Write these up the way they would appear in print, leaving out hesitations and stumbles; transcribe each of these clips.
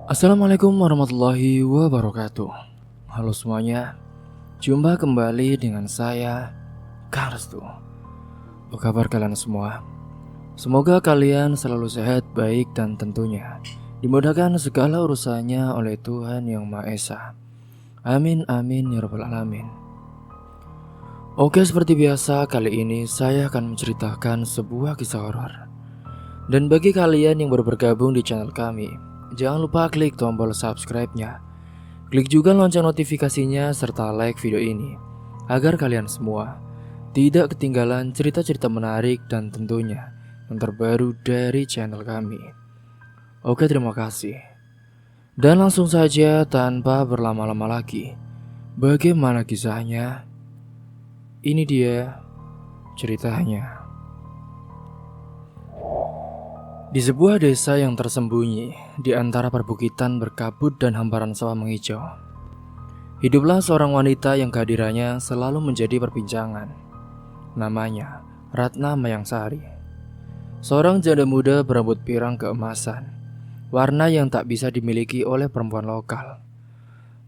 Assalamualaikum warahmatullahi wabarakatuh. Halo semuanya, jumpa kembali dengan saya, Kang Restu. Apa kabar kalian semua? Semoga kalian selalu sehat, baik, dan tentunya dimudahkan segala urusannya oleh Tuhan Yang Maha Esa. Amin amin ya rabbal alamin. Oke, seperti biasa kali ini saya akan menceritakan sebuah kisah horor. Dan bagi kalian yang baru bergabung di channel kami, jangan lupa klik tombol subscribe-nya. Klik juga lonceng notifikasinya serta like video ini agar kalian semua tidak ketinggalan cerita-cerita menarik dan tentunya yang terbaru dari channel kami. Oke, terima kasih. Dan langsung saja tanpa berlama-lama lagi, bagaimana kisahnya? Ini dia ceritanya. Di sebuah desa yang tersembunyi di antara perbukitan berkabut dan hamparan sawah menghijau, hiduplah seorang wanita yang kehadirannya selalu menjadi perbincangan. Namanya Ratna Mayangsari. Seorang janda muda berambut pirang keemasan, warna yang tak bisa dimiliki oleh perempuan lokal.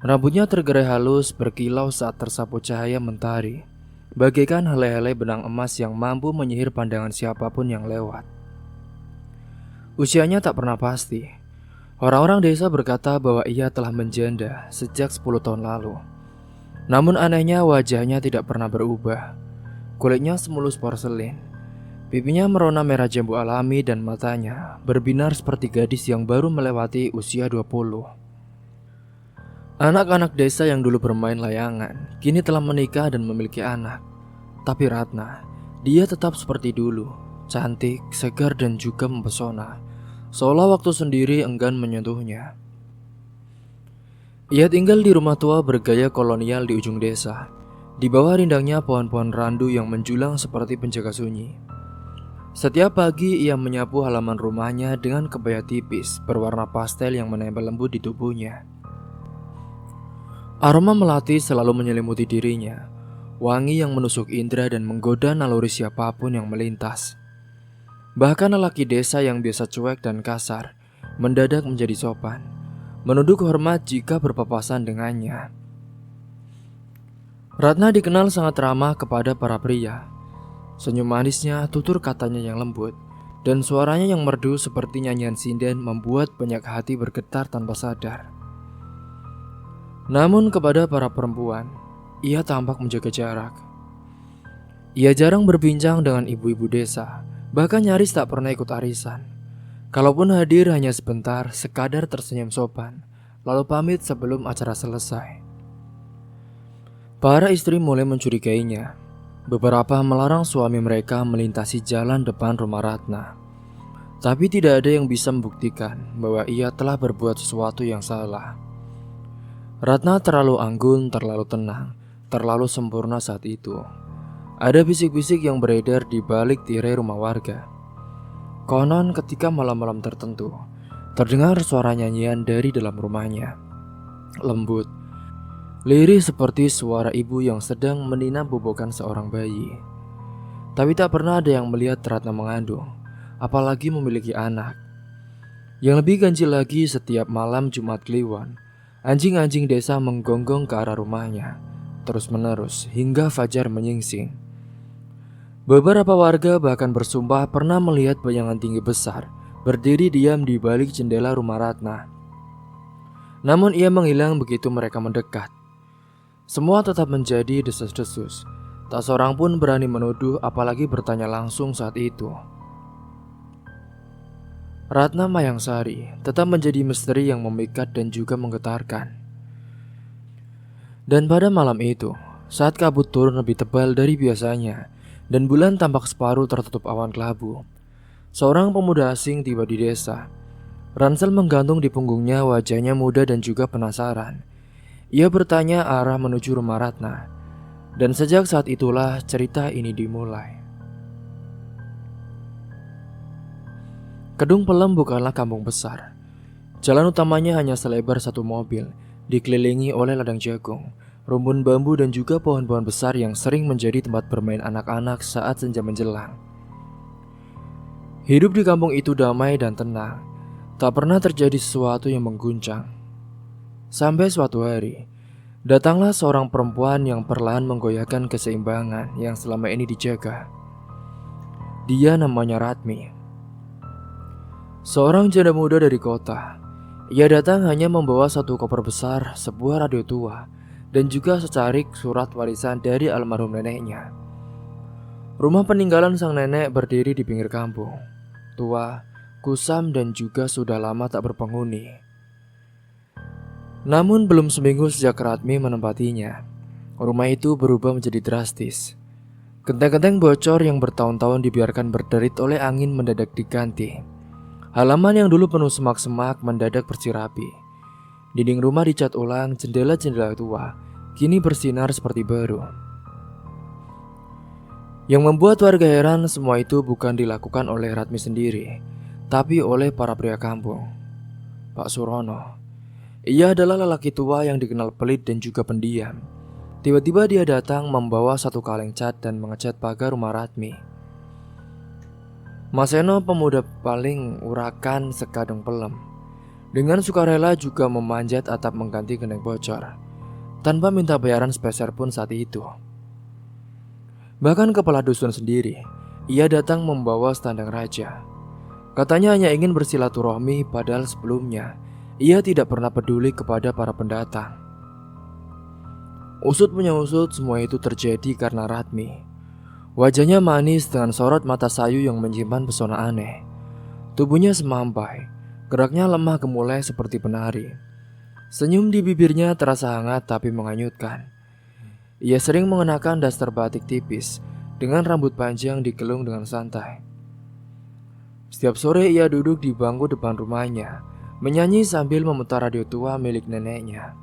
Rambutnya tergerai halus berkilau saat tersapu cahaya mentari, bagaikan helai-helai benang emas yang mampu menyihir pandangan siapapun yang lewat. Usianya tak pernah pasti. Orang-orang desa berkata bahwa ia telah menjanda sejak 10 tahun lalu. Namun anehnya wajahnya tidak pernah berubah. Kulitnya semulus porselin. Pipinya merona merah jambu alami dan matanya berbinar seperti gadis yang baru melewati usia 20. Anak-anak desa yang dulu bermain layangan kini telah menikah dan memiliki anak. Tapi Ratna, dia tetap seperti dulu, cantik, segar dan juga mempesona. Seolah waktu sendiri enggan menyentuhnya. Ia tinggal di rumah tua bergaya kolonial di ujung desa. Di bawah rindangnya pohon-pohon randu yang menjulang seperti penjaga sunyi. Setiap pagi ia menyapu halaman rumahnya dengan kebaya tipis berwarna pastel yang menempel lembut di tubuhnya. Aroma melati selalu menyelimuti dirinya, wangi yang menusuk indera dan menggoda naluri siapapun yang melintas. Bahkan lelaki desa yang biasa cuek dan kasar mendadak menjadi sopan, menunduk hormat jika berpapasan dengannya. Ratna dikenal sangat ramah kepada para pria. Senyum manisnya, tutur katanya yang lembut, dan suaranya yang merdu seperti nyanyian sinden membuat banyak hati bergetar tanpa sadar. Namun kepada para perempuan, ia tampak menjaga jarak. Ia jarang berbincang dengan ibu-ibu desa, bahkan nyaris tak pernah ikut arisan. Kalaupun hadir hanya sebentar, sekadar tersenyum sopan, lalu pamit sebelum acara selesai. Para istri mulai mencurigainya. Beberapa melarang suami mereka melintasi jalan depan rumah Ratna. Tapi tidak ada yang bisa membuktikan bahwa ia telah berbuat sesuatu yang salah. Ratna terlalu anggun, terlalu tenang, terlalu sempurna saat itu. Ada bisik-bisik yang beredar di balik tirai rumah warga. Konon ketika malam-malam tertentu, terdengar suara nyanyian dari dalam rumahnya. Lembut, lirih seperti suara ibu yang sedang meninam bobokan seorang bayi. Tapi tak pernah ada yang melihat Ratna mengandung, apalagi memiliki anak. Yang lebih ganjil lagi, setiap malam Jumat Kliwon, anjing-anjing desa menggonggong ke arah rumahnya, terus-menerus hingga fajar menyingsing. Beberapa warga bahkan bersumpah pernah melihat bayangan tinggi besar berdiri diam di balik jendela rumah Ratna. Namun ia menghilang begitu mereka mendekat. Semua tetap menjadi desas-desus. Tak seorang pun berani menuduh, apalagi bertanya langsung saat itu. Ratna Mayangsari tetap menjadi misteri yang memikat dan juga menggetarkan. Dan pada malam itu, saat kabut turun lebih tebal dari biasanya dan bulan tampak separuh tertutup awan kelabu, seorang pemuda asing tiba di desa. Ransel menggantung di punggungnya, wajahnya muda dan juga penasaran. Ia bertanya arah menuju rumah Ratna. Dan sejak saat itulah cerita ini dimulai. Kedung Pelem bukanlah kampung besar. Jalan utamanya hanya selebar satu mobil, dikelilingi oleh ladang jagung, rumpun bambu dan juga pohon-pohon besar yang sering menjadi tempat bermain anak-anak saat senja menjelang. Hidup di kampung itu damai dan tenang. Tak pernah terjadi sesuatu yang mengguncang. Sampai suatu hari, datanglah seorang perempuan yang perlahan menggoyahkan keseimbangan yang selama ini dijaga. Dia namanya Ratmi. Seorang janda muda dari kota. Ia datang hanya membawa satu koper besar, sebuah radio tua, dan juga secarik surat warisan dari almarhum neneknya. Rumah peninggalan sang nenek berdiri di pinggir kampung. Tua, kusam, dan juga sudah lama tak berpenghuni. Namun belum seminggu sejak Ratmi menempatinya, rumah itu berubah menjadi drastis. Genteng-genteng bocor yang bertahun-tahun dibiarkan berderit oleh angin mendadak diganti. Halaman yang dulu penuh semak-semak mendadak bersih rapi. Dinding rumah dicat ulang, jendela-jendela tua kini bersinar seperti baru. Yang membuat warga heran, semua itu bukan dilakukan oleh Ratmi sendiri, tapi oleh para pria kampung. Pak Surono. Ia adalah lelaki tua yang dikenal pelit dan juga pendiam. Tiba-tiba dia datang membawa satu kaleng cat dan mengecat pagar rumah Ratmi. Mas Eno, pemuda paling urakan sekadung pelem, dengan sukarela juga memanjat atap mengganti genteng bocor, tanpa minta bayaran sepeser pun saat itu. Bahkan kepala dusun sendiri, ia datang membawa standang raja. Katanya hanya ingin bersilaturahmi, padahal sebelumnya ia tidak pernah peduli kepada para pendatang. Usut punya usut, semua itu terjadi karena Ratmi. Wajahnya manis dengan sorot mata sayu yang menyimpan pesona aneh. Tubuhnya semampai, geraknya lemah gemulai seperti penari. Senyum di bibirnya terasa hangat tapi menghanyutkan. Ia sering mengenakan daster batik tipis dengan rambut panjang digelung dengan santai. Setiap sore ia duduk di bangku depan rumahnya, menyanyi sambil memutar radio tua milik neneknya.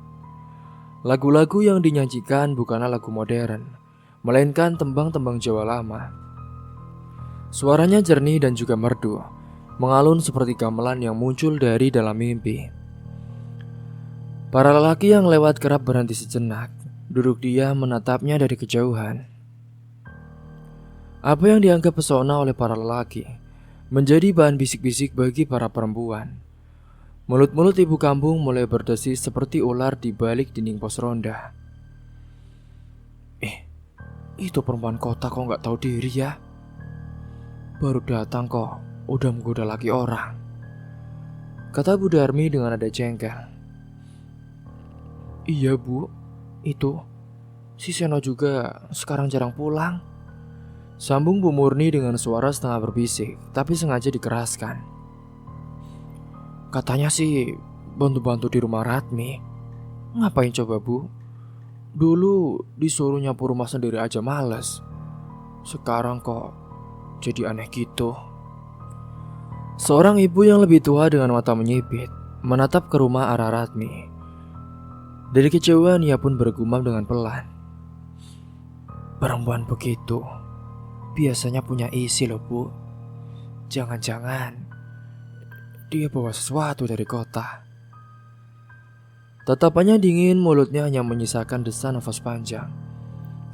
Lagu-lagu yang dinyanyikan bukanlah lagu modern, melainkan tembang-tembang Jawa lama. Suaranya jernih dan juga merdu, mengalun seperti gamelan yang muncul dari dalam mimpi. Para lelaki yang lewat kerap berhenti sejenak, duduk diam menatapnya dari kejauhan. Apa yang dianggap pesona oleh para lelaki menjadi bahan bisik-bisik bagi para perempuan. Mulut-mulut ibu kampung mulai berdesis seperti ular di balik dinding pos ronda. Itu perempuan kota kok nggak tahu diri ya? Baru datang kok udah menggoda laki orang, kata Bu Darmi dengan nada jengkel. Iya Bu, itu si Seno juga sekarang jarang pulang, sambung Bu Murni dengan suara setengah berbisik tapi sengaja dikeraskan. Katanya sih bantu-bantu di rumah Ratmi. Ngapain coba Bu? Dulu disuruh nyapu rumah sendiri aja males, sekarang kok jadi aneh gitu. Seorang ibu yang lebih tua dengan mata menyipit menatap ke rumah arah Ratmi. Dari kejauhan ia pun bergumam dengan pelan. Perempuan begitu biasanya punya isi loh Bu. Jangan-jangan dia bawa sesuatu dari kota. Tatapannya dingin, mulutnya hanya menyisakan desa nafas panjang.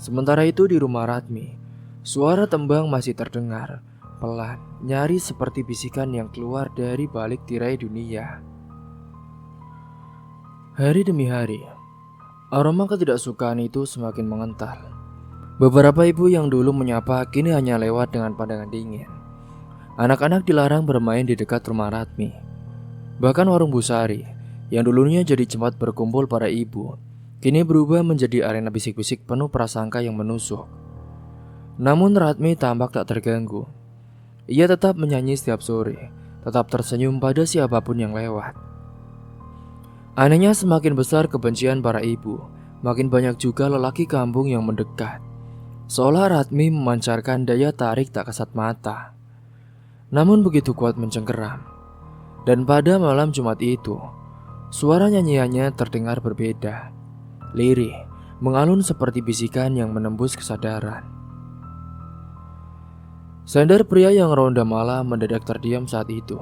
Sementara itu di rumah Ratmi, suara tembang masih terdengar, pelan, nyaris seperti bisikan yang keluar dari balik tirai dunia. Hari demi hari, aroma ketidaksukaan itu semakin mengental. Beberapa ibu yang dulu menyapa kini hanya lewat dengan pandangan dingin. Anak-anak dilarang bermain di dekat rumah Ratmi. Bahkan warung Busari, yang dulunya jadi tempat berkumpul para ibu, kini berubah menjadi arena bisik-bisik penuh prasangka yang menusuk. Namun Ratmi tampak tak terganggu. Ia tetap menyanyi setiap sore, tetap tersenyum pada siapapun yang lewat. Anehnya semakin besar kebencian para ibu, makin banyak juga lelaki kampung yang mendekat. Seolah Ratmi memancarkan daya tarik tak kasat mata. Namun begitu kuat mencengkeram. Dan pada malam Jumat itu, suara nyanyiannya terdengar berbeda, lirih, mengalun seperti bisikan yang menembus kesadaran. Sender pria yang ronda malam mendadak terdiam saat itu.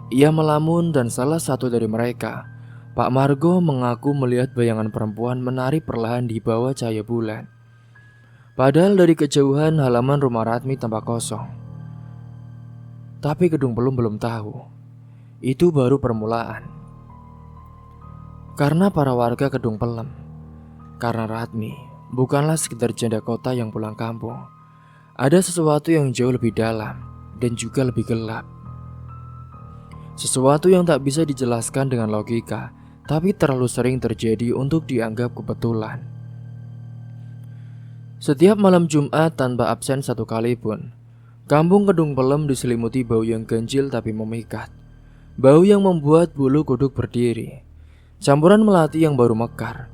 Ia melamun dan salah satu dari mereka, Pak Margo, mengaku melihat bayangan perempuan menari perlahan di bawah cahaya bulan. Padahal dari kejauhan halaman rumah Ratmi tampak kosong. Tapi kedung belum tahu. itu baru permulaan. Karena para warga Kedung Pelem, karena Ratmi bukanlah sekedar janda kota yang pulang kampung. Ada sesuatu yang jauh lebih dalam dan juga lebih gelap. Sesuatu yang tak bisa dijelaskan dengan logika, tapi terlalu sering terjadi untuk dianggap kebetulan. Setiap malam Jumat tanpa absen satu kali pun, kampung Kedung Pelem diselimuti bau yang ganjil tapi memikat. Bau yang membuat bulu kuduk berdiri. Campuran melati yang baru mekar,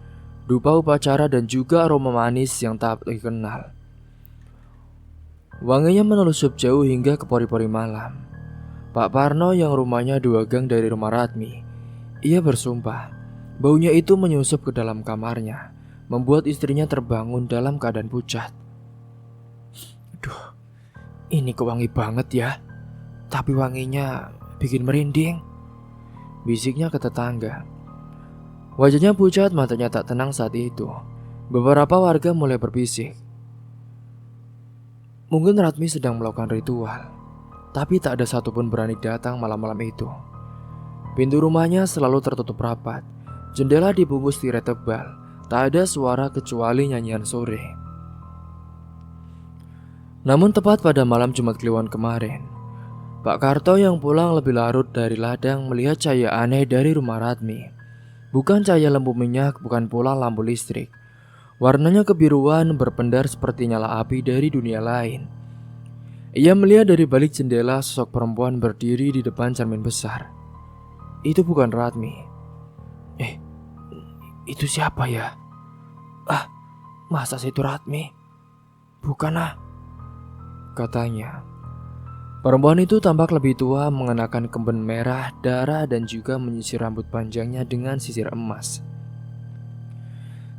dupa upacara dan juga aroma manis yang tak dikenal. Wanginya menelusup jauh hingga ke pori-pori malam. Pak Parno yang rumahnya 2 gang dari rumah Ratmi, ia bersumpah baunya itu menyusup ke dalam kamarnya, membuat istrinya terbangun dalam keadaan pucat. Aduh, ini kok wangi banget ya, tapi wanginya bikin merinding, bisiknya ke tetangga. Wajahnya pucat, matanya tak tenang saat itu. Beberapa warga mulai berbisik. Mungkin Ratmi sedang melakukan ritual, tapi tak ada satupun berani datang malam-malam itu. Pintu rumahnya selalu tertutup rapat, jendela dibungkus tirai tebal, tak ada suara kecuali nyanyian sore. Namun tepat pada malam Jumat Kliwon kemarin, Pak Karto yang pulang lebih larut dari ladang melihat cahaya aneh dari rumah Ratmi. Bukan cahaya lampu minyak, bukan pula lampu listrik. Warnanya kebiruan berpendar seperti nyala api dari dunia lain. Ia melihat dari balik jendela sosok perempuan berdiri di depan cermin besar. Itu bukan Ratmi. Itu siapa ya? Masa itu Ratmi? Bukan katanya. Perempuan itu tampak lebih tua, mengenakan kemben merah darah dan juga menyisir rambut panjangnya dengan sisir emas.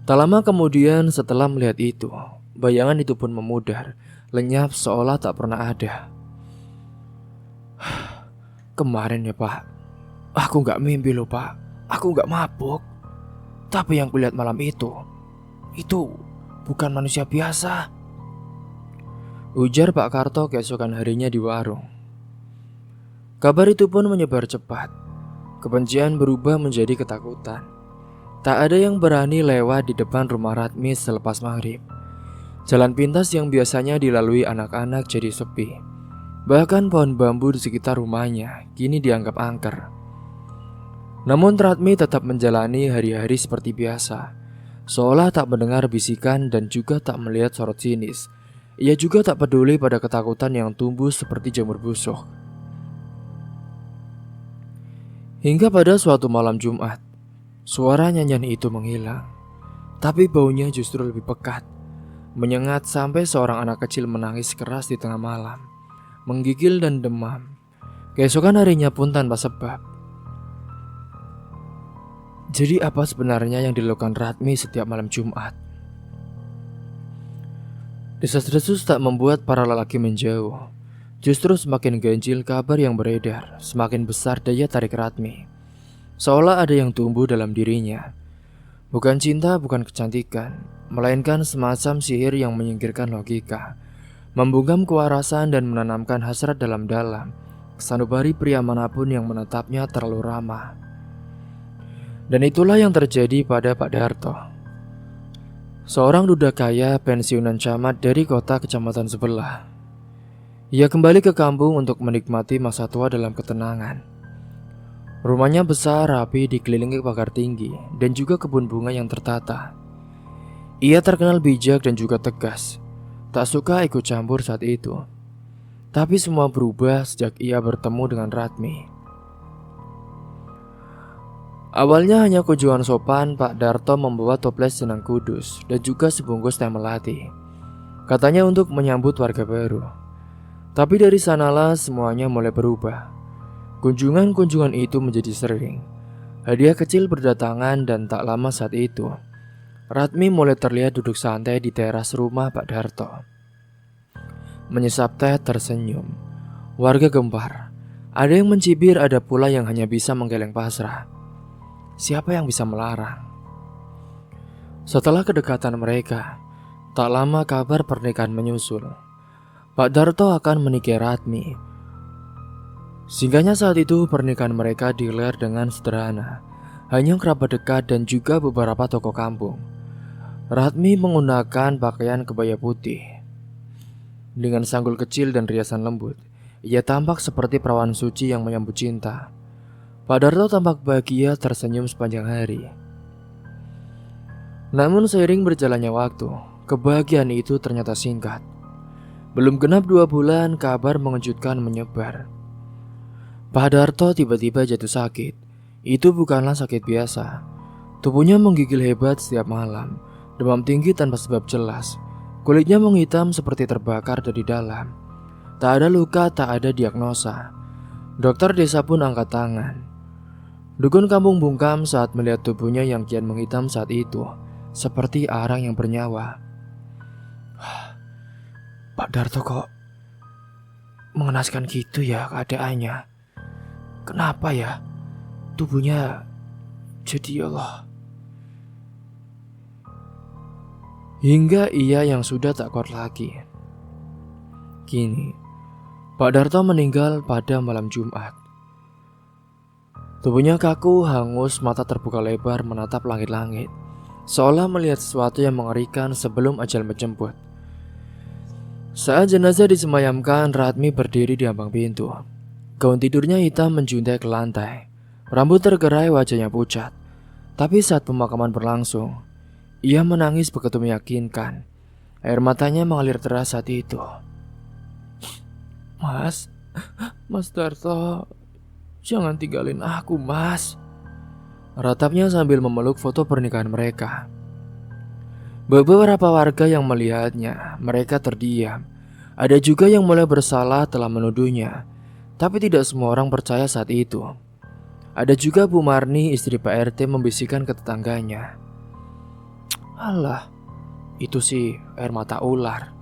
Tak lama kemudian setelah melihat itu, bayangan itu pun memudar, lenyap seolah tak pernah ada. Kemarin ya Pak, aku gak mimpi loh Pak, aku gak mabuk. Tapi yang kulihat malam itu bukan manusia biasa, ujar Pak Karto keesokan harinya di warung. Kabar itu pun menyebar cepat. Kebencian berubah menjadi ketakutan. Tak ada yang berani lewat di depan rumah Ratmi selepas maghrib. Jalan pintas yang biasanya dilalui anak-anak jadi sepi. Bahkan pohon bambu di sekitar rumahnya kini dianggap angker. Namun Ratmi tetap menjalani hari-hari seperti biasa, seolah tak mendengar bisikan dan juga tak melihat sorot sinis. Ia juga tak peduli pada ketakutan yang tumbuh seperti jamur busuk. Hingga pada suatu malam Jumat, suara nyanyian itu menghilang. Tapi baunya justru lebih pekat, menyengat sampai seorang anak kecil menangis keras di tengah malam, menggigil dan demam. Keesokan harinya pun tanpa sebab. Jadi apa sebenarnya yang dilakukan Ratmi setiap malam Jumat? Desas-desus tak membuat para lelaki menjauh. Justru semakin ganjil kabar yang beredar, semakin besar daya tarik Ratmi. Seolah ada yang tumbuh dalam dirinya. Bukan cinta, bukan kecantikan, melainkan semacam sihir yang menyingkirkan logika, membungkam kewarasan dan menanamkan hasrat dalam-dalam kesanubari pria manapun yang menatapnya terlalu ramah. Dan itulah yang terjadi pada Pak Darto. Seorang duda kaya pensiunan camat dari kota kecamatan sebelah. Ia kembali ke kampung untuk menikmati masa tua dalam ketenangan. Rumahnya besar, rapi, dikelilingi pagar tinggi dan juga kebun bunga yang tertata. Ia terkenal bijak dan juga tegas. Tak suka ikut campur saat itu. Tapi semua berubah sejak ia bertemu dengan Ratmi. Awalnya hanya kunjungan sopan, Pak Darto membawa toples Senang Kudus dan juga sebungkus teh melati. Katanya untuk menyambut warga baru. Tapi dari sanalah semuanya mulai berubah. Kunjungan-kunjungan itu menjadi sering. Hadiah kecil berdatangan dan tak lama saat itu, Ratmi mulai terlihat duduk santai di teras rumah Pak Darto. Menyesap teh tersenyum. Warga gempar. Ada yang mencibir, ada pula yang hanya bisa menggeleng pasrah. Siapa yang bisa melarang? Setelah kedekatan mereka, tak lama kabar pernikahan menyusul. Pak Darto akan menikahi Ratmi. Singkatnya saat itu pernikahan mereka digelar dengan sederhana, hanya kerabat dekat dan juga beberapa tokoh kampung. Ratmi menggunakan pakaian kebaya putih dengan sanggul kecil dan riasan lembut. Ia tampak seperti perawan suci yang menyambut cinta. Pak Darto tampak bahagia tersenyum sepanjang hari. Namun seiring berjalannya waktu, kebahagiaan itu ternyata singkat. Belum genap 2 bulan, kabar mengejutkan menyebar. Pak Darto tiba-tiba jatuh sakit. Itu bukanlah sakit biasa. Tubuhnya menggigil hebat setiap malam, demam tinggi tanpa sebab jelas. Kulitnya menghitam seperti terbakar dari dalam. Tak ada luka, tak ada diagnosa. Dokter desa pun angkat tangan. Dukun kampung bungkam saat melihat tubuhnya yang kian menghitam saat itu, seperti arang yang bernyawa. Pak Darto kok mengenaskan gitu ya keadaannya. Kenapa ya tubuhnya jadi Allah? Hingga ia yang sudah tak kuat lagi. Kini Pak Darto meninggal pada malam Jumat. Tubuhnya kaku, hangus, mata terbuka lebar menatap langit-langit, seolah melihat sesuatu yang mengerikan sebelum ajal menjemput. Saat jenazah disemayamkan, Ratmi berdiri di ambang pintu. Gaun tidurnya hitam menjuntai ke lantai. Rambut tergerai, wajahnya pucat. Tapi saat pemakaman berlangsung, ia menangis begitu meyakinkan. Air matanya mengalir deras saat itu. Mas Darto, jangan tinggalin aku, Mas. Ratapnya sambil memeluk foto pernikahan mereka. Beberapa warga yang melihatnya, mereka terdiam. Ada juga yang mulai bersalah telah menuduhnya. Tapi tidak semua orang percaya saat itu. Ada juga Bu Marni, istri Pak RT, membisikkan ke tetangganya. Alah, itu sih air mata ular.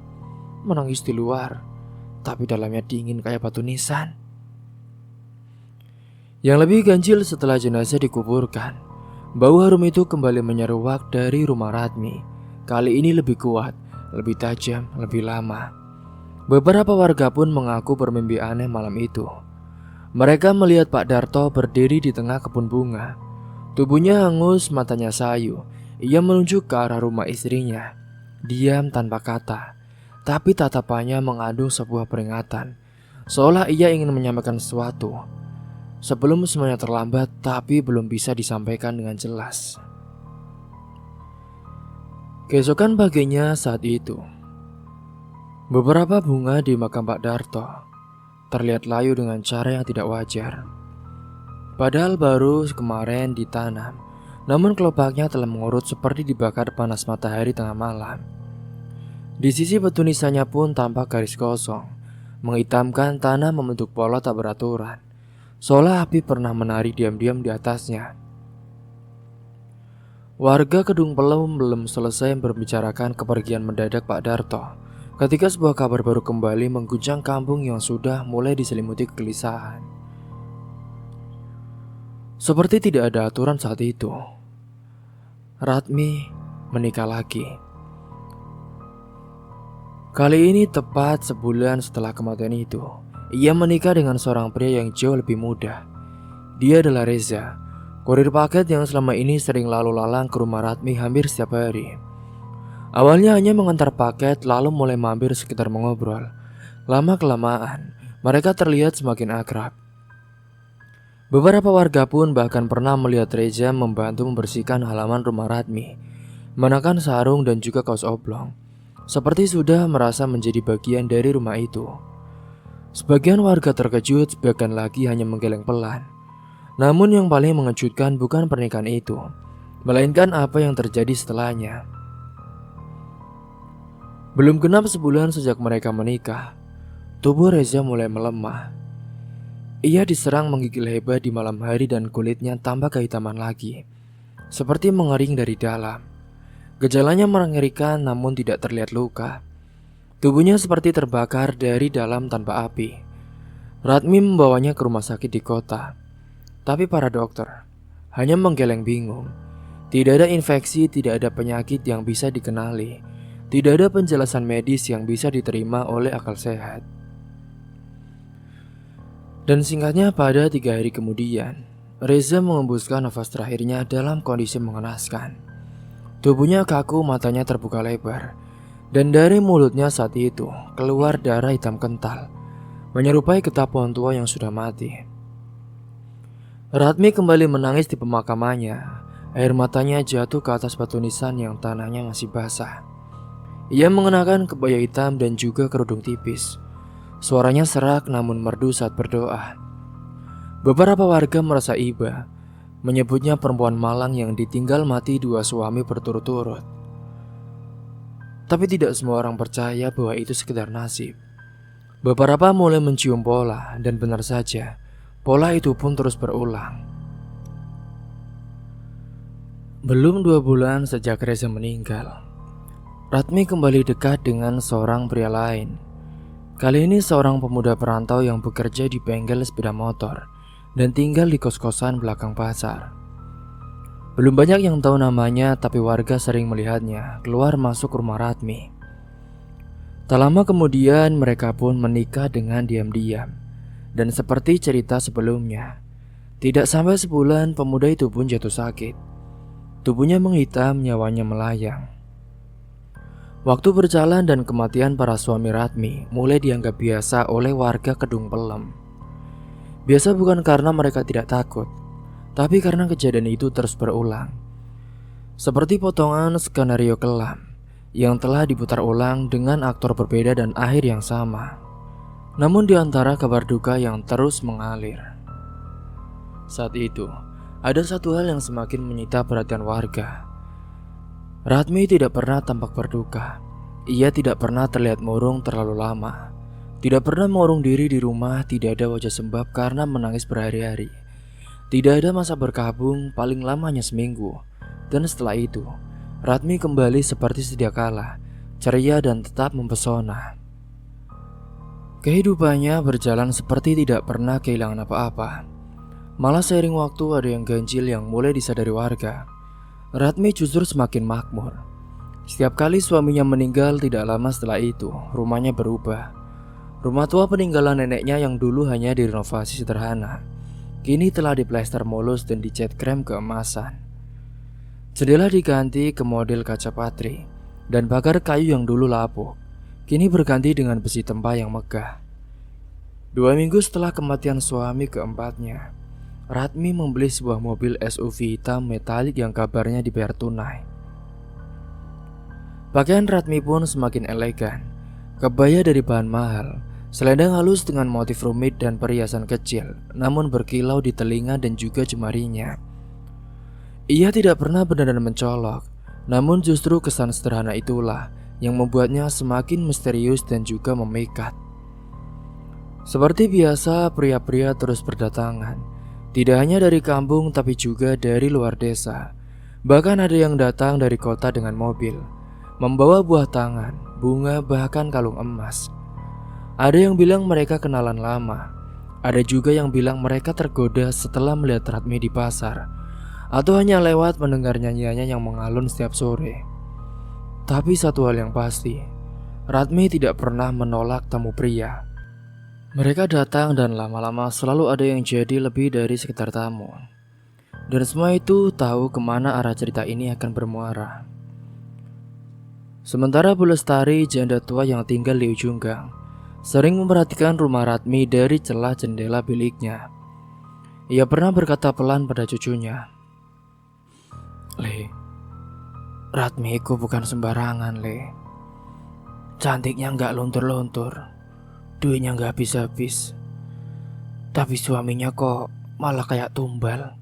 Menangis di luar, tapi dalamnya dingin kayak batu nisan. Yang lebih ganjil setelah jenazah dikuburkan, bau harum itu kembali menyeruak dari rumah Ratmi. Kali ini lebih kuat, lebih tajam, lebih lama. Beberapa warga pun mengaku bermimpi aneh malam itu. Mereka melihat Pak Darto berdiri di tengah kebun bunga. Tubuhnya hangus, matanya sayu. Ia menunjuk ke arah rumah istrinya. Diam tanpa kata, tapi tatapannya mengandung sebuah peringatan, seolah ia ingin menyampaikan sesuatu. Sebelum semuanya terlambat, tapi belum bisa disampaikan dengan jelas. Keesokan paginya saat itu, beberapa bunga di makam Pak Darto terlihat layu dengan cara yang tidak wajar. Padahal baru kemarin ditanam, namun kelopaknya telah mengurut seperti dibakar panas matahari tengah malam. Di sisi petunisannya pun tampak garis kosong, menghitamkan tanah membentuk pola tak beraturan, seolah api pernah menari diam-diam di atasnya. Warga Kedung Pelem belum selesai membicarakan kepergian mendadak Pak Darto ketika sebuah kabar baru kembali mengguncang kampung yang sudah mulai diselimuti kegelisahan. Seperti tidak ada aturan saat itu, Ratmi menikah lagi. Kali ini tepat sebulan setelah kematian itu, ia menikah dengan seorang pria yang jauh lebih muda. Dia adalah Reza, kurir paket yang selama ini sering lalu lalang ke rumah Ratmi hampir setiap hari. Awalnya hanya mengantar paket, lalu mulai mampir sekitar mengobrol. Lama-kelamaan, mereka terlihat semakin akrab. Beberapa warga pun bahkan pernah melihat Reza membantu membersihkan halaman rumah Ratmi, mengenakan sarung dan juga kaos oblong, seperti sudah merasa menjadi bagian dari rumah itu. Sebagian warga terkejut, sebagian lagi hanya menggeleng pelan. Namun yang paling mengejutkan bukan pernikahan itu, melainkan apa yang terjadi setelahnya. Belum genap sebulan sejak mereka menikah, tubuh Reza mulai melemah. Ia diserang menggigil hebat di malam hari dan kulitnya tambah kehitaman lagi, seperti mengering dari dalam. Gejalanya mengerikan namun tidak terlihat luka. Tubuhnya seperti terbakar dari dalam tanpa api. Ratmi membawanya ke rumah sakit di kota. Tapi para dokter hanya menggeleng bingung. Tidak ada infeksi, tidak ada penyakit yang bisa dikenali. Tidak ada penjelasan medis yang bisa diterima oleh akal sehat. Dan singkatnya pada 3 hari kemudian, Reza mengembuskan nafas terakhirnya dalam kondisi mengenaskan. Tubuhnya kaku, matanya terbuka lebar, dan dari mulutnya saat itu keluar darah hitam kental, menyerupai getah pohon tua yang sudah mati. Ratmi kembali menangis di pemakamannya. Air matanya jatuh ke atas batu nisan yang tanahnya masih basah. Ia mengenakan kebaya hitam dan juga kerudung tipis. Suaranya serak namun merdu saat berdoa. Beberapa warga merasa iba, menyebutnya perempuan malang yang ditinggal mati 2 suami berturut-turut. Tapi tidak semua orang percaya bahwa itu sekedar nasib. Beberapa mulai mencium pola, dan benar saja, pola itu pun terus berulang. Belum 2 bulan sejak Reza meninggal, Ratmi kembali dekat dengan seorang pria lain. Kali ini seorang pemuda perantau yang bekerja di bengkel sepeda motor dan tinggal di kos-kosan belakang pasar. Belum banyak yang tahu namanya, tapi warga sering melihatnya keluar masuk rumah Ratmi. Tak lama kemudian mereka pun menikah dengan diam-diam. Dan seperti cerita sebelumnya, tidak sampai sebulan pemuda itu pun jatuh sakit. Tubuhnya menghitam, nyawanya melayang. Waktu berjalan dan kematian para suami Ratmi mulai dianggap biasa oleh warga Kedung Pelem. Biasa bukan karena mereka tidak takut, tapi karena kejadian itu terus berulang. Seperti potongan skenario kelam yang telah diputar ulang dengan aktor berbeda dan akhir yang sama. Namun di antara kabar duka yang terus mengalir. Saat itu, ada satu hal yang semakin menyita perhatian warga. Ratmi tidak pernah tampak berduka. Ia tidak pernah terlihat murung terlalu lama. Tidak pernah mengurung diri di rumah, tidak ada wajah sembab karena menangis berhari-hari. Tidak ada masa berkabung, paling lamanya seminggu. Dan setelah itu, Ratmi kembali seperti sedia kala, ceria dan tetap mempesona. Kehidupannya berjalan seperti tidak pernah kehilangan apa-apa. Malah seiring waktu ada yang ganjil yang mulai disadari warga. Ratmi justru semakin makmur. Setiap kali suaminya meninggal, tidak lama setelah itu rumahnya berubah. Rumah tua peninggalan neneknya yang dulu hanya direnovasi sederhana, kini telah diplester mulus dan dicat krem keemasan. Jendela diganti ke model kaca patri, dan pagar kayu yang dulu lapuk kini berganti dengan besi tempa yang megah. 2 minggu setelah kematian suami keempatnya, Ratmi membeli sebuah mobil SUV hitam metalik yang kabarnya dibayar tunai. Pakaian Ratmi pun semakin elegan. Kebaya dari bahan mahal, selendang halus dengan motif rumit dan perhiasan kecil, namun berkilau di telinga dan juga jemarinya. Ia tidak pernah benar-benar mencolok, namun justru kesan sederhana itulah yang membuatnya semakin misterius dan juga memikat. Seperti biasa, pria-pria terus berdatangan. Tidak hanya dari kampung tapi juga dari luar desa. Bahkan ada yang datang dari kota dengan mobil, membawa buah tangan, bunga, bahkan kalung emas. Ada yang bilang mereka kenalan lama. Ada juga yang bilang mereka tergoda setelah melihat Ratmi di pasar, atau hanya lewat mendengar nyanyiannya yang mengalun setiap sore. Tapi satu hal yang pasti, Ratmi tidak pernah menolak tamu pria. Mereka datang dan lama-lama selalu ada yang jadi lebih dari sekedar tamu. Dan semua itu tahu kemana arah cerita ini akan bermuara. Sementara Bu Lestari, janda tua yang tinggal di ujung gang, sering memperhatikan rumah Ratmi dari celah jendela biliknya. Ia pernah berkata pelan pada cucunya, "Le, Ratmiku bukan sembarangan, Le. Cantiknya nggak luntur-luntur, duitnya nggak habis-habis. Tapi suaminya kok malah kayak tumbal.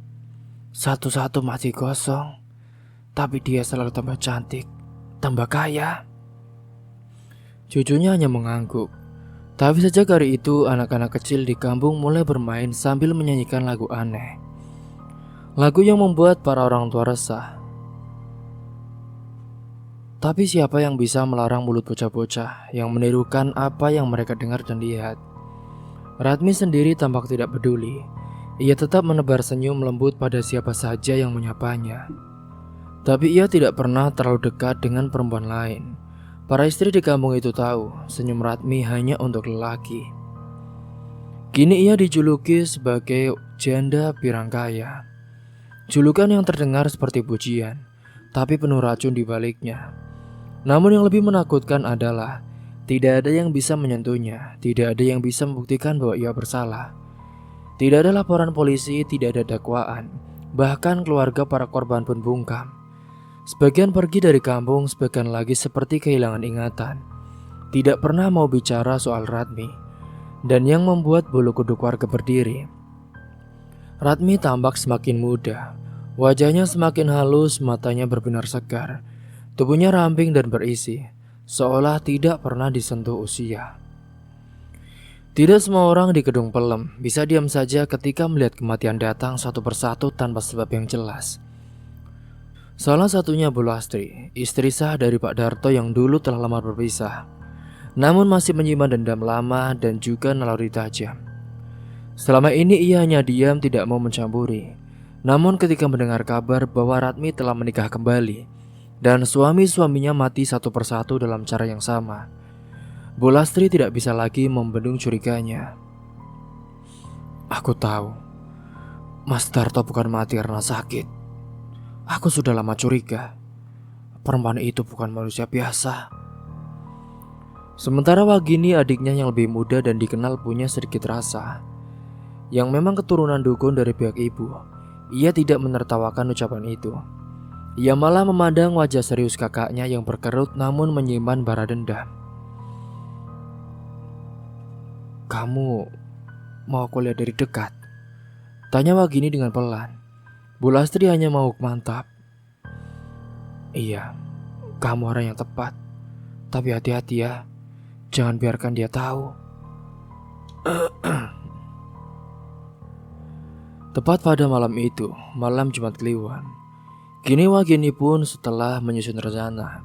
Satu-satu masih kosong, tapi dia selalu tambah cantik, tambah kaya." Cucunya hanya mengangguk. Tapi sejak hari itu anak-anak kecil di kampung mulai bermain sambil menyanyikan lagu aneh. Lagu yang membuat para orang tua resah. Tapi siapa yang bisa melarang mulut bocah-bocah yang menirukan apa yang mereka dengar dan lihat? Ratmi sendiri tampak tidak peduli. Ia tetap menebar senyum lembut pada siapa saja yang menyapanya. Tapi ia tidak pernah terlalu dekat dengan perempuan lain. Para istri di kampung itu tahu senyum Ratmi hanya untuk lelaki. Kini ia dijuluki sebagai janda pirang kaya. Julukan yang terdengar seperti pujian, tapi penuh racun di baliknya. Namun yang lebih menakutkan adalah tidak ada yang bisa menyentuhnya, tidak ada yang bisa membuktikan bahwa ia bersalah. Tidak ada laporan polisi, tidak ada dakwaan, bahkan keluarga para korban pun bungkam. Sebagian pergi dari kampung, sebagian lagi seperti kehilangan ingatan. Tidak pernah mau bicara soal Radmi. Dan yang membuat bulu kuduk warga berdiri, Radmi tampak semakin muda. Wajahnya semakin halus, matanya berbinar segar. Tubuhnya ramping dan berisi, seolah tidak pernah disentuh usia. Tidak semua orang di Kedung Pelem bisa diam saja ketika melihat kematian datang satu persatu tanpa sebab yang jelas. Salah satunya Bu Lastri, istri sah dari Pak Darto yang dulu telah lama berpisah, namun masih menyimpan dendam lama dan juga naluri tajam. Selama ini ia hanya diam, tidak mau mencampuri. Namun ketika mendengar kabar bahwa Radmi telah menikah kembali dan suami-suaminya mati satu persatu dalam cara yang sama, Bu Lastri tidak bisa lagi membendung curiganya. Aku tahu Mas Darto bukan mati karena sakit. Aku sudah lama curiga perempuan itu bukan manusia biasa. Sementara Wagini, adiknya yang lebih muda dan dikenal punya sedikit rasa, yang memang keturunan dukun dari pihak ibu, ia tidak menertawakan ucapan itu. Ia malah memandang wajah serius kakaknya yang berkerut namun menyimpan bara dendam. Kamu mau aku lihat dari dekat? Tanya Wagini dengan pelan. Bu Lastri hanya mau mantap. Iya, kamu orang yang tepat. Tapi hati-hati ya. Jangan biarkan dia tahu. Tepat pada malam itu, malam Jumat Kliwon, kini Wagini pun setelah menyusun rencana,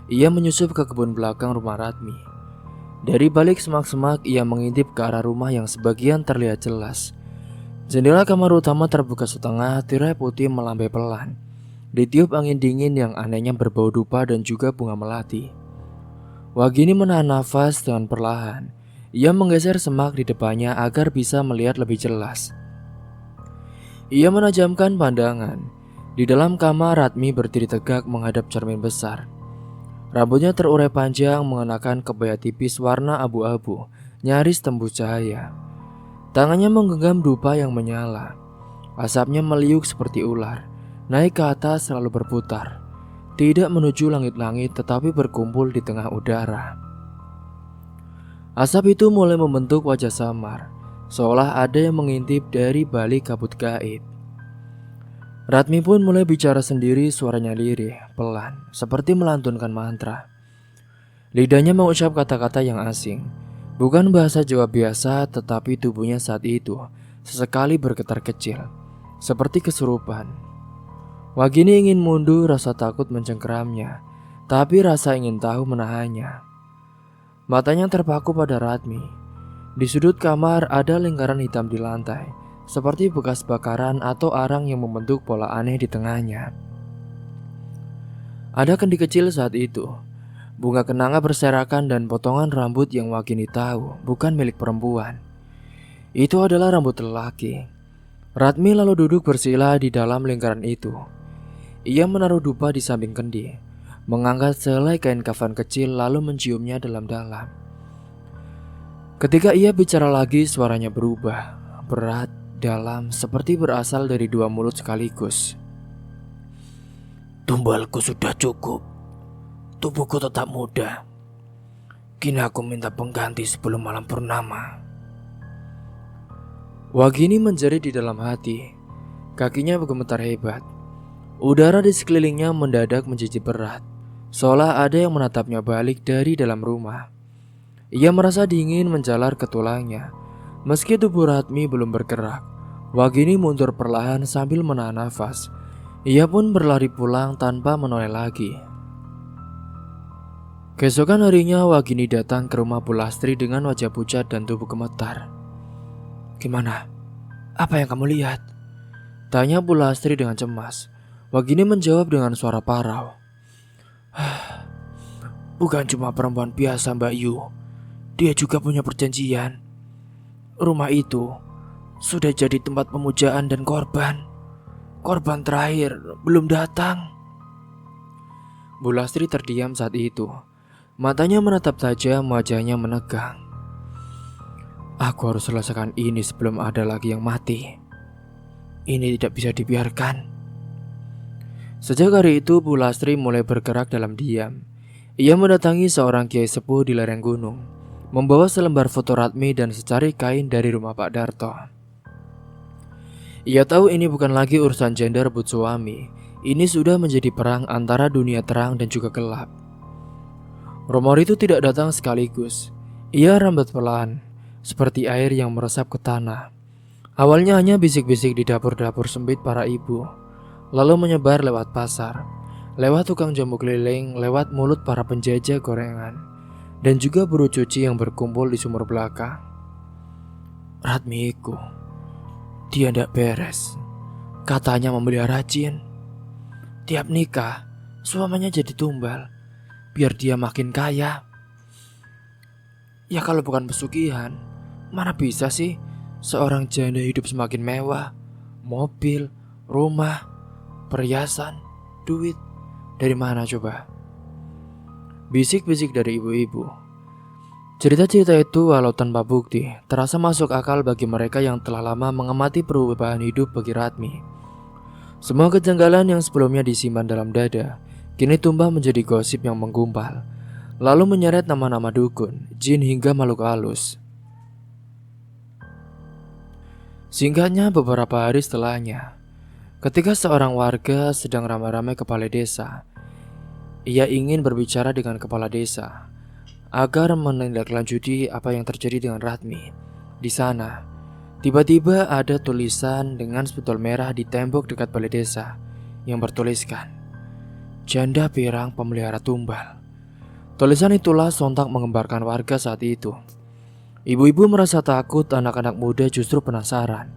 ia menyusup ke kebun belakang rumah Radmi. Dari balik semak-semak ia mengintip ke arah rumah yang sebagian terlihat jelas. Jendela kamar utama terbuka setengah, tirai putih melambai pelan, ditiup angin dingin yang anehnya berbau dupa dan juga bunga melati. Wagini menahan nafas dengan perlahan. Ia menggeser semak di depannya agar bisa melihat lebih jelas. Ia menajamkan pandangan. Di dalam kamar, Radmi berdiri tegak menghadap cermin besar. Rambutnya terurai panjang, mengenakan kebaya tipis warna abu-abu, nyaris tembus cahaya. Tangannya menggenggam dupa yang menyala. Asapnya meliuk seperti ular, naik ke atas selalu berputar. Tidak menuju langit-langit tetapi berkumpul di tengah udara. Asap itu mulai membentuk wajah samar, seolah ada yang mengintip dari balik kabut gaib. Radmi pun mulai bicara sendiri, suaranya lirih, pelan, seperti melantunkan mantra. Lidahnya mengucap kata-kata yang asing, bukan bahasa Jawa biasa, tetapi tubuhnya saat itu sesekali bergetar kecil, seperti kesurupan. Wagini ingin mundur, rasa takut mencengkeramnya, tapi rasa ingin tahu menahannya. Matanya terpaku pada Radmi. Di sudut kamar ada lingkaran hitam di lantai, seperti bekas bakaran atau arang yang membentuk pola aneh di tengahnya. Ada kendi kecil saat itu. Bunga kenanga berserakan dan potongan rambut yang Wagini tahu bukan milik perempuan. Itu adalah rambut lelaki. Radmi lalu duduk bersila di dalam lingkaran itu. Ia menaruh dupa di samping kendi, mengangkat selai kain kafan kecil lalu menciumnya dalam-dalam. Ketika ia bicara lagi, suaranya berubah, berat, dalam, seperti berasal dari dua mulut sekaligus. Tumbalku sudah cukup, tubuhku tetap muda. Kini aku minta pengganti sebelum malam purnama. Wagini menjerit di dalam hati, kakinya bergemetar hebat. Udara di sekelilingnya mendadak menjadi berat, seolah ada yang menatapnya balik dari dalam rumah. Ia merasa dingin menjalar ke tulangnya. Meski tubuh Radmi belum bergerak, Wagini mundur perlahan sambil menahan nafas. Ia pun berlari pulang tanpa menoleh lagi. Keesokan harinya Wagini datang ke rumah Bu Lastri dengan wajah pucat dan tubuh gemetar. Gimana? Apa yang kamu lihat? Tanya Bu Lastri dengan cemas. Wagini menjawab dengan suara parau. Bukan cuma perempuan biasa Mbak Yu. Dia juga punya perjanjian. rumah itu sudah jadi tempat pemujaan dan korban. Korban terakhir belum datang. Bu Lastri terdiam saat itu. Matanya menatap tajam, wajahnya menegang. Aku harus selesaikan ini sebelum ada lagi yang mati. Ini tidak bisa dibiarkan. Sejak hari itu Bu Lastri mulai bergerak dalam diam. Ia mendatangi seorang kiai sepuh di lereng gunung, membawa selembar foto Ratmi dan secari kain dari rumah Pak Darto. Ia tahu ini bukan lagi urusan janda rebut suami. Ini sudah menjadi perang antara dunia terang dan juga gelap. Rumor itu tidak datang sekaligus. Ia rambat pelan, seperti air yang meresap ke tanah. Awalnya hanya bisik-bisik di dapur-dapur sempit para ibu, lalu menyebar lewat pasar, lewat tukang jamu keliling, lewat mulut para penjajah gorengan, dan juga buruh cuci yang berkumpul di sumur belakang. Ratmiku, dia ndak beres. Katanya memelihara jin. Tiap nikah, suaminya jadi tumbal, biar dia makin kaya. Ya kalau bukan pesugihan, mana bisa sih seorang janda hidup semakin mewah, mobil, rumah, perhiasan, duit. Dari mana coba? Bisik-bisik dari ibu-ibu. Cerita-cerita itu walau tanpa bukti terasa masuk akal bagi mereka yang telah lama mengamati perubahan hidup bagi Ratmi. Semua kejanggalan yang sebelumnya disimpan dalam dada kini tumbah menjadi gosip yang menggumpal, lalu menyeret nama-nama dukun, jin hingga makhluk halus. Singkatnya beberapa hari setelahnya, ketika seorang warga sedang ramai-ramai ke balai desa, ia ingin berbicara dengan kepala desa agar menindaklanjuti apa yang terjadi dengan Ratmi. Di sana, tiba-tiba ada tulisan dengan spidol merah di tembok dekat balai desa yang bertuliskan, "Janda pirang pemelihara tumbal." Tulisan itulah sontak menggemparkan warga saat itu. Ibu-ibu merasa takut, anak-anak muda justru penasaran.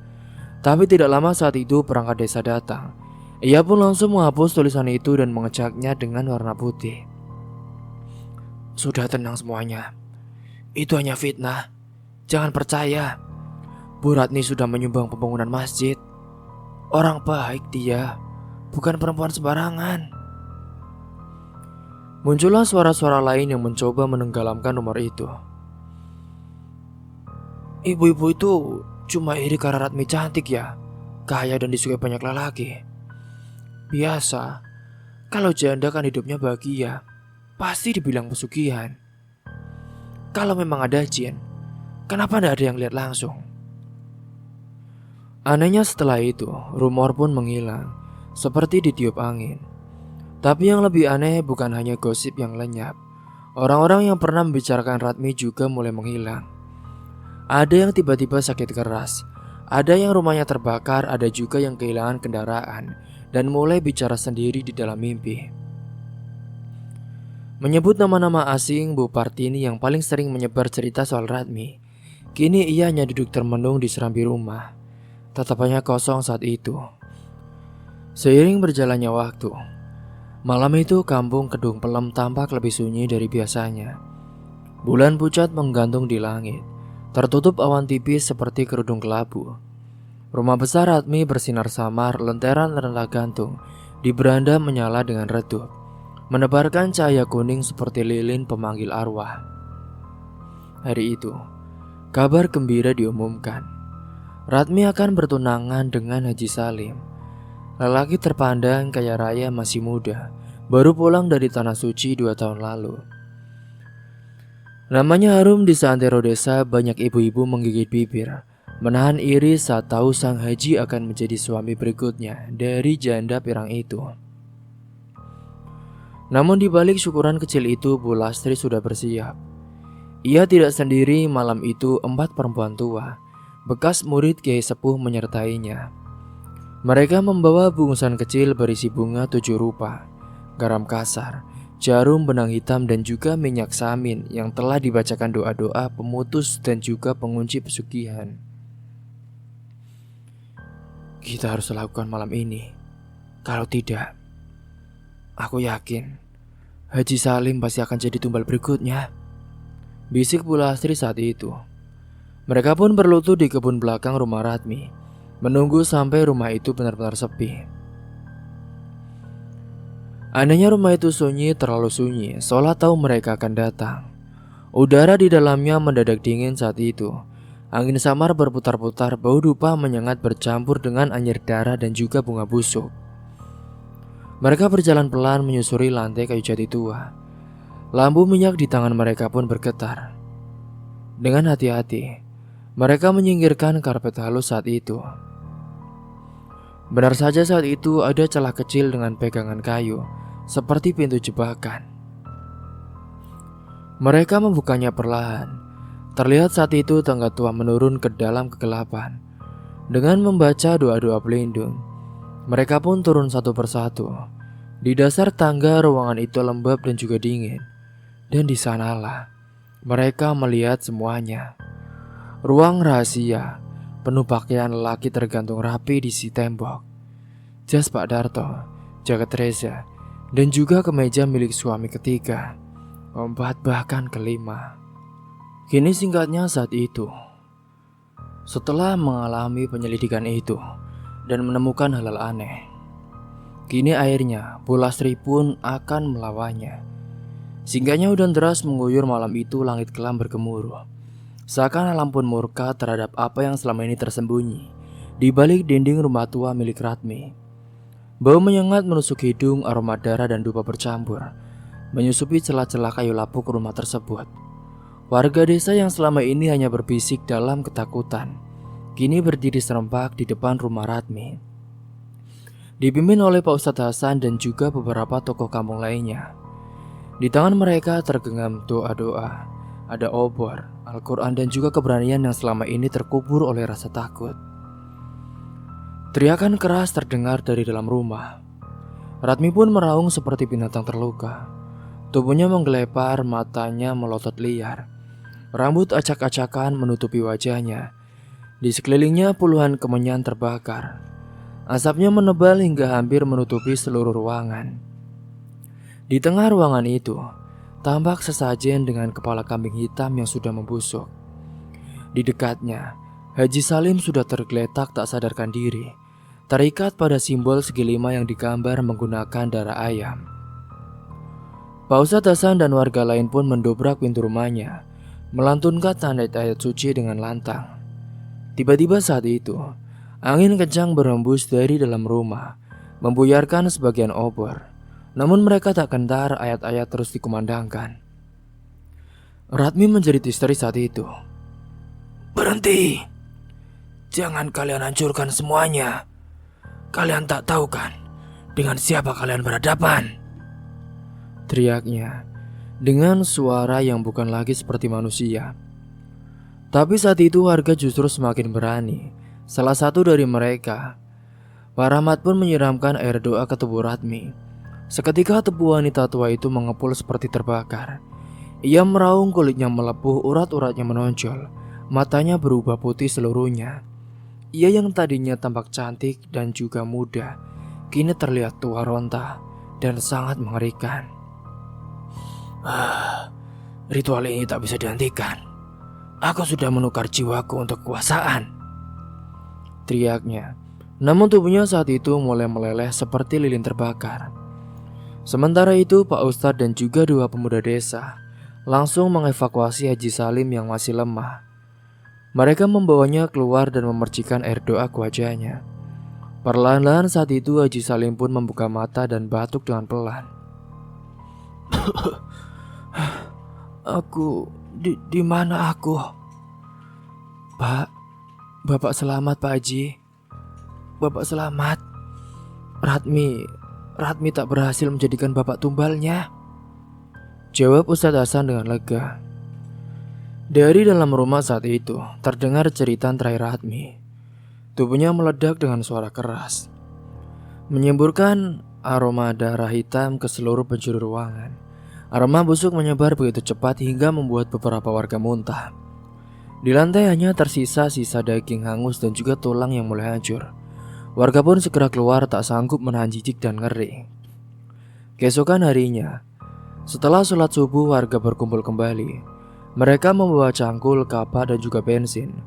Tapi tidak lama saat itu perangkat desa datang. Ia pun langsung menghapus tulisan itu dan mengecatnya dengan warna putih. Sudah tenang semuanya. Itu hanya fitnah. Jangan percaya. Bu Ratni sudah menyumbang pembangunan masjid. Orang baik dia, bukan perempuan sembarangan. Muncullah suara-suara lain yang mencoba menenggelamkan rumor itu. Ibu-ibu itu cuma iri karena Ratmi cantik ya, kaya dan disukai banyak lelaki. Biasa, kalau janda kan hidupnya bahagia, pasti dibilang pesugihan. Kalau memang ada jin, kenapa tidak ada yang lihat langsung? Anehnya setelah itu, rumor pun menghilang, seperti ditiup angin. Tapi yang lebih aneh bukan hanya gosip yang lenyap. Orang-orang yang pernah membicarakan Ratmi juga mulai menghilang. Ada yang tiba-tiba sakit keras, ada yang rumahnya terbakar, ada juga yang kehilangan kendaraan dan mulai bicara sendiri di dalam mimpi. Menyebut nama-nama asing, Bu Partini yang paling sering menyebar cerita soal Ratmi. Kini ia hanya duduk termenung di serambi rumah. Tatapannya kosong saat itu. Seiring berjalannya waktu, malam itu kampung Kedung Pelem tampak lebih sunyi dari biasanya. Bulan pucat menggantung di langit, tertutup awan tipis seperti kerudung kelabu. Rumah besar Ratmi bersinar samar, lentera gantung di beranda menyala dengan redup, menebarkan cahaya kuning seperti lilin pemanggil arwah. Hari itu, kabar gembira diumumkan. Ratmi akan bertunangan dengan Haji Salim. Lelaki terpandang kaya raya masih muda, baru pulang dari Tanah Suci 2 tahun lalu. Namanya harum di seantero desa, banyak ibu-ibu menggigit bibir, menahan iri saat tahu sang Haji akan menjadi suami berikutnya dari janda pirang itu. Namun di balik syukuran kecil itu, Bu Lastri sudah bersiap. Ia tidak sendiri malam itu, 4 perempuan tua, bekas murid Kiai Sepuh menyertainya. Mereka membawa bungkusan kecil berisi bunga 7 rupa, garam kasar, jarum benang hitam dan juga minyak samin yang telah dibacakan doa-doa pemutus dan juga pengunci pesugihan. Kita harus lakukan malam ini. Kalau tidak, aku yakin Haji Salim pasti akan jadi tumbal berikutnya, bisik Bu Lastri saat itu. Mereka pun berlutut di kebun belakang rumah Ratmi, menunggu sampai rumah itu benar-benar sepi. Anehnya rumah itu sunyi, terlalu sunyi, seolah tahu mereka akan datang. Udara di dalamnya mendadak dingin saat itu. Angin samar berputar-putar, bau dupa menyengat bercampur dengan anyir darah dan juga bunga busuk. Mereka berjalan pelan menyusuri lantai kayu jati tua. Lampu minyak di tangan mereka pun bergetar. Dengan hati-hati, mereka menyingkirkan karpet halus saat itu. Benar saja saat itu ada celah kecil dengan pegangan kayu, seperti pintu jebakan. Mereka membukanya perlahan. Terlihat saat itu tangga tua menurun ke dalam kegelapan. Dengan membaca doa-doa pelindung, mereka pun turun satu persatu. Di dasar tangga ruangan itu lembab dan juga dingin. Dan di sanalah mereka melihat semuanya. Ruang rahasia, penuh pakaian lelaki tergantung rapi di sisi tembok. Jas Pak Darto, jaket Reza, dan juga kemeja milik suami ketiga, keempat bahkan kelima. Kini singkatnya saat itu, setelah mengalami penyelidikan itu dan menemukan hal-hal aneh, kini akhirnya Bu Lastri pun akan melawannya. Singkatnya hujan deras mengguyur malam itu, langit kelam bergemuruh. Seakan alam pun murka terhadap apa yang selama ini tersembunyi di balik dinding rumah tua milik Ratmi. Bau menyengat menusuk hidung, aroma darah dan dupa bercampur, menyusupi celah-celah kayu lapuk rumah tersebut. Warga desa yang selama ini hanya berbisik dalam ketakutan, kini berdiri serempak di depan rumah Ratmi. Dipimpin oleh Pak Ustadz Hasan dan juga beberapa tokoh kampung lainnya. Di tangan mereka tergenggam doa-doa, ada obor, Al-Quran dan juga keberanian yang selama ini terkubur oleh rasa takut. Teriakan keras terdengar dari dalam rumah. Ratmi pun meraung seperti binatang terluka. Tubuhnya menggelepar, matanya melotot liar. Rambut acak-acakan menutupi wajahnya. Di sekelilingnya puluhan kemenyan terbakar. Asapnya menebal hingga hampir menutupi seluruh ruangan. Di tengah ruangan itu, tampak sesajen dengan kepala kambing hitam yang sudah membusuk. Di dekatnya, Haji Salim sudah tergeletak tak sadarkan diri, terikat pada simbol segi lima yang digambar menggunakan darah ayam. Pak Ustadz Hasan dan warga lain pun mendobrak pintu rumahnya, melantunkan ayat-ayat suci dengan lantang. Tiba-tiba saat itu, angin kencang berhembus dari dalam rumah, membuyarkan sebagian obor. Namun mereka tak gentar, ayat-ayat terus dikumandangkan. Ratmi menjerit histeris saat itu. "Berhenti! Jangan kalian hancurkan semuanya. Kalian tak tahu kan dengan siapa kalian berhadapan?" Teriaknya dengan suara yang bukan lagi seperti manusia. Tapi saat itu warga justru semakin berani. Salah satu dari mereka, Pak Rahmat, pun menyiramkan air doa ke tubuh Ratmi. Seketika tubuh wanita tua itu mengepul seperti terbakar. Ia meraung, kulitnya melepuh, urat-uratnya menonjol, matanya berubah putih seluruhnya. Ia yang tadinya tampak cantik dan juga muda, kini terlihat tua renta dan sangat mengerikan. Ritual ini tak bisa dihentikan. Aku sudah menukar jiwaku untuk kekuasaan," teriaknya. Namun tubuhnya saat itu mulai meleleh seperti lilin terbakar. Sementara itu Pak Ustadz dan juga dua pemuda desa langsung mengevakuasi Haji Salim yang masih lemah. Mereka membawanya keluar dan memercikan air doa ke wajahnya. Perlahan-lahan saat itu Haji Salim pun membuka mata dan batuk dengan pelan. "Aku, di mana aku?" "Pak, Bapak selamat Pak Haji. Bapak selamat. Ratmi tak berhasil menjadikan Bapak tumbalnya," jawab Ustadz Hasan dengan lega. Dari dalam rumah saat itu terdengar jeritan terakhir Ratmi. Tubuhnya meledak dengan suara keras, menyemburkan aroma darah hitam ke seluruh penjuru ruangan. Aroma busuk menyebar begitu cepat hingga membuat beberapa warga muntah. Di lantai hanya tersisa sisa daging hangus dan juga tulang yang mulai hancur. Warga pun segera keluar, tak sanggup menahan jijik dan ngeri. Keesokan harinya, setelah sholat subuh warga berkumpul kembali. Mereka membawa cangkul, kapak, dan juga bensin.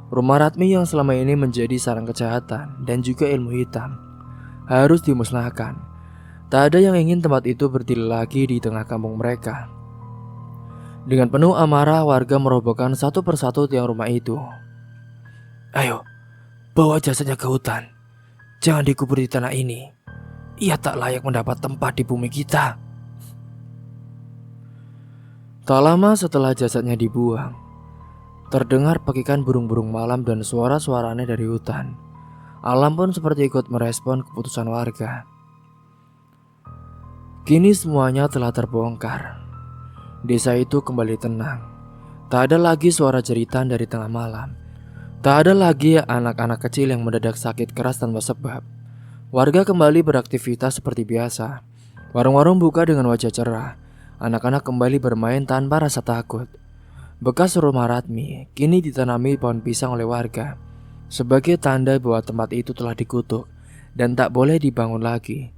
Rumah Ratmi yang selama ini menjadi sarang kejahatan dan juga ilmu hitam harus dimusnahkan. Tak ada yang ingin tempat itu berdiri lagi di tengah kampung mereka. Dengan penuh amarah, warga merobohkan satu persatu tiang rumah itu. Ayo, bawa jasadnya ke hutan. Jangan dikubur di tanah ini. Ia tak layak mendapat tempat di bumi kita. Tak lama setelah jasadnya dibuang, terdengar pekikan burung-burung malam dan suara-suara aneh dari hutan. Alam pun seperti ikut merespon keputusan warga. Kini semuanya telah terbongkar. Desa itu kembali tenang. Tak ada lagi suara jeritan dari tengah malam. Tak ada lagi anak-anak kecil yang mendadak sakit keras tanpa sebab. Warga kembali beraktivitas seperti biasa. Warung-warung buka dengan wajah cerah. Anak-anak kembali bermain tanpa rasa takut. Bekas rumah Ratmi kini ditanami pohon pisang oleh warga sebagai tanda bahwa tempat itu telah dikutuk dan tak boleh dibangun lagi.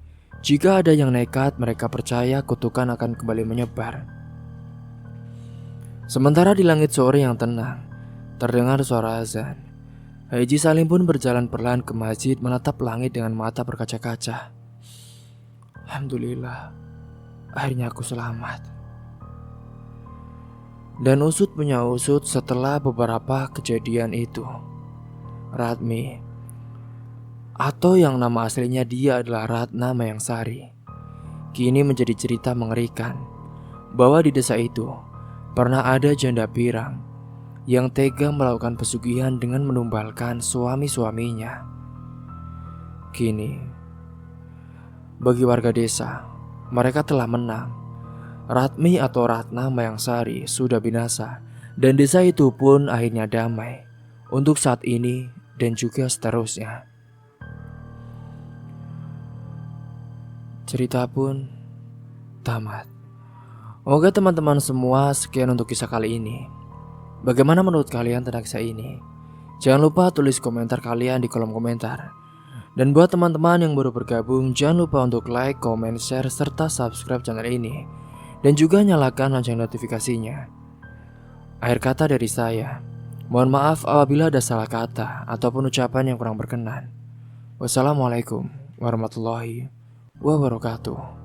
Jika ada yang nekat, mereka percaya kutukan akan kembali menyebar. Sementara di langit sore yang tenang, terdengar suara azan. Haji Salim pun berjalan perlahan ke masjid menatap langit dengan mata berkaca-kaca. Alhamdulillah, akhirnya aku selamat. Dan usut punya usut setelah beberapa kejadian itu. Ratmi, atau yang nama aslinya dia adalah Ratna Mayangsari, kini menjadi cerita mengerikan bahwa di desa itu pernah ada janda pirang yang tega melakukan pesugihan dengan menumbalkan suami-suaminya. Kini, bagi warga desa, mereka telah menang. Ratmi atau Ratna Mayangsari sudah binasa dan desa itu pun akhirnya damai untuk saat ini dan juga seterusnya. Cerita pun tamat. Oke teman-teman semua, sekian untuk kisah kali ini. Bagaimana menurut kalian tentang kisah ini? Jangan lupa tulis komentar kalian di kolom komentar. Dan buat teman-teman yang baru bergabung, jangan lupa untuk like, comment, share, serta subscribe channel ini. Dan juga nyalakan lonceng notifikasinya. Akhir kata dari saya, mohon maaf apabila ada salah kata ataupun ucapan yang kurang berkenan. Wassalamualaikum warahmatullahi wabarakatuh.